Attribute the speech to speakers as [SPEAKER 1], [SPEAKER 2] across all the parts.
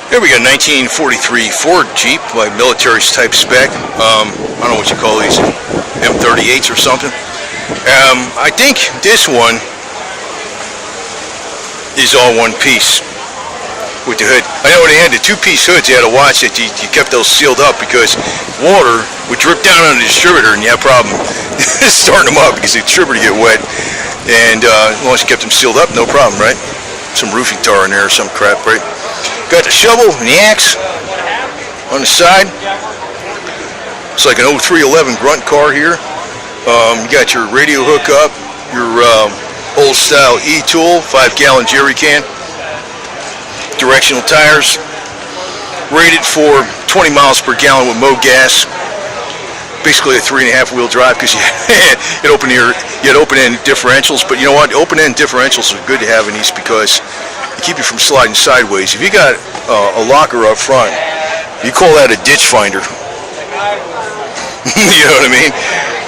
[SPEAKER 1] Here we got a 1943 Ford Jeep, like military type spec. I don't know what you call these, M38s or something. I think this one is all one piece with the hood. I know when they had the two-piece hoods, you had to watch that you kept those sealed up because water would drip down on the distributor and you have a problem starting them up because the distributor get wet. And as long as you kept them sealed up, no problem, right? Some roofing tar in there or some crap, right? Got the shovel and the axe on the side. It's like an 0311 grunt car here. You got your radio hookup, your old style E-tool, 5-gallon jerry can, directional tires, rated for 20 miles per gallon with Mo gas. Basically a 3.5 wheel drive because you had open-end differentials. But you know what? Open-end differentials are good to have in these because they keep you from sliding sideways. If you got a locker up front, you call that a ditch finder. You know what I mean?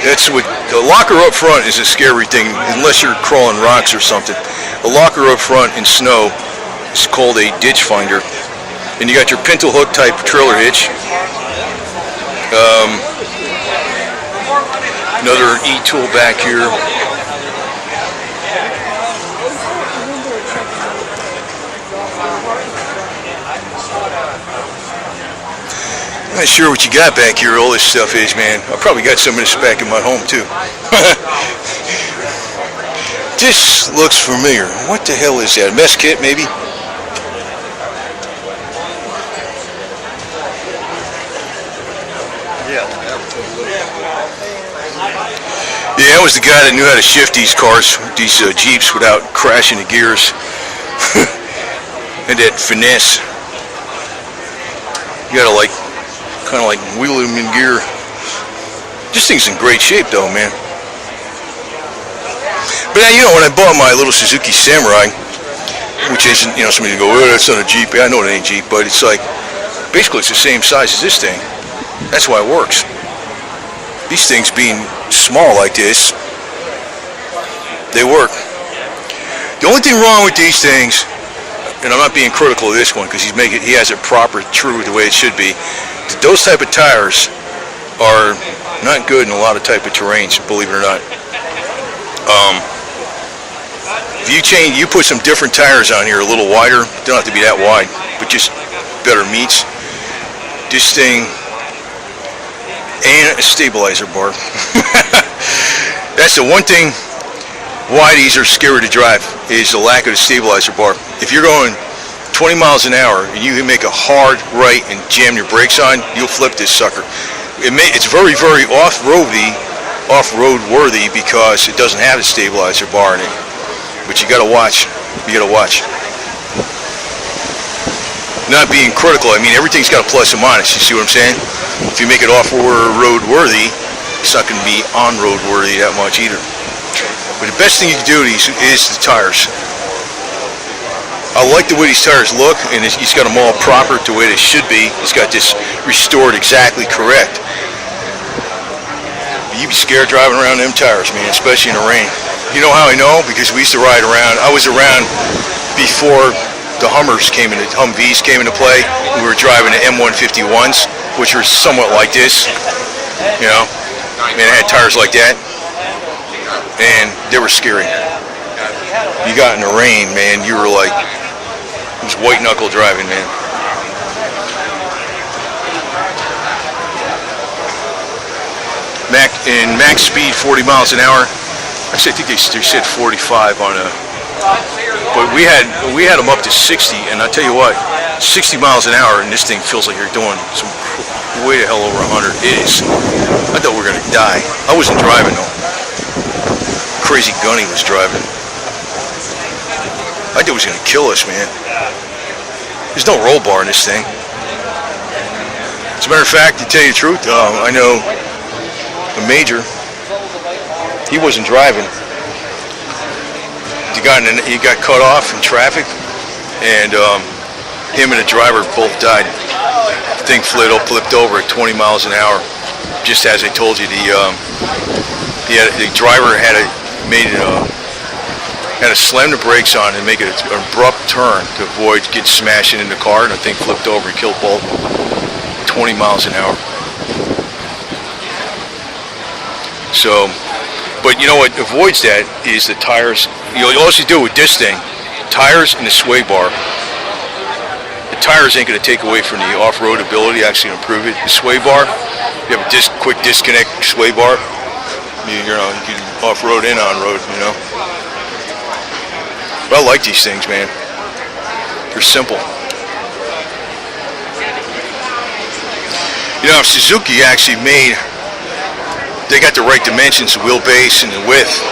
[SPEAKER 1] That's what a locker up front is. A scary thing unless you're crawling rocks or something. A locker up front in snow is called a ditch finder. And you got your pintle hook type trailer hitch. Another E-tool back here. I'm not sure what you got back here, all this stuff is, man. I probably got some of this back in my home, too. This looks familiar. What the hell is that? A mess kit, maybe? Yeah, that was the guy that knew how to shift these cars, these Jeeps, without crashing the gears. And that finesse. You gotta kind of wheel them in gear. This thing's in great shape though, man. But you know, when I bought my little Suzuki Samurai, which isn't, you know, somebody go, oh, that's not a Jeep. Yeah, I know it ain't Jeep, but it's like, basically it's the same size as this thing. That's why it works. These things being small like this, they work. The only thing wrong with these things, and I'm not being critical of this one because he has it proper, true, the way it should be. Those type of tires are not good in a lot of type of terrains, believe it or not. If you put some different tires on here, a little wider, don't have to be that wide, but just better meets. This thing, and a stabilizer bar. That's the one thing why these are scary to drive, is the lack of the stabilizer bar. If you're going 20 miles an hour and you can make a hard right and jam your brakes on, you'll flip this sucker. It's very, very off-road worthy because it doesn't have a stabilizer bar in it. But you gotta watch. You gotta watch. Not being critical, I mean, everything's got a plus and minus, you see what I'm saying? If you make it off-road worthy, it's not going to be on-road worthy that much either. But the best thing you can do is the tires. I like the way these tires look, and he's got them all proper the way they should be. He's got this restored exactly correct. You'd be scared driving around them tires, man, especially in the rain. You know how I know? Because we used to ride around. I was around before the Humvees came into play. We were driving the M151s, which were somewhat like this. You know, man, it had tires like that, and they were scary. You got in the rain, man, you were like, it was white knuckle driving, man. Max speed 40 miles an hour. Actually, I think they said 45 on a. But we had them up to 60, and I tell you what, 60 miles an hour, and this thing feels like you're doing some way the hell over 100. It is. I thought we were gonna die. I wasn't driving though. Crazy Gunny was driving. I thought it was gonna kill us, man. There's no roll bar in this thing. As a matter of fact, to tell you the truth, I know a major. He wasn't driving. He got cut off in traffic, and him and the driver both died. The thing flipped over at 20 miles an hour. Just as I told you, the driver had made had to slam the brakes on and make it an abrupt turn to avoid getting smashed into the car, and the thing flipped over and killed both 20 miles an hour. So, but you know what avoids that is the tires. You know, all you do with this thing, tires and the sway bar. The tires ain't going to take away from the off-road ability, actually improve it. The sway bar, you have a quick disconnect sway bar. You know, you can off-road and on-road, you know. But I like these things, man. They're simple. You know, Suzuki actually made, they got the right dimensions, the wheelbase and the width,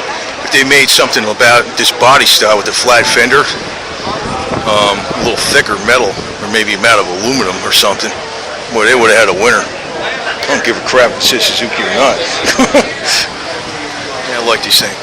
[SPEAKER 1] but they made something about this body style with the flat fender, a little thicker metal, or maybe made of aluminum or something. Boy, they would have had a winner. I don't give a crap if it says Suzuki or not. Yeah, I like these things.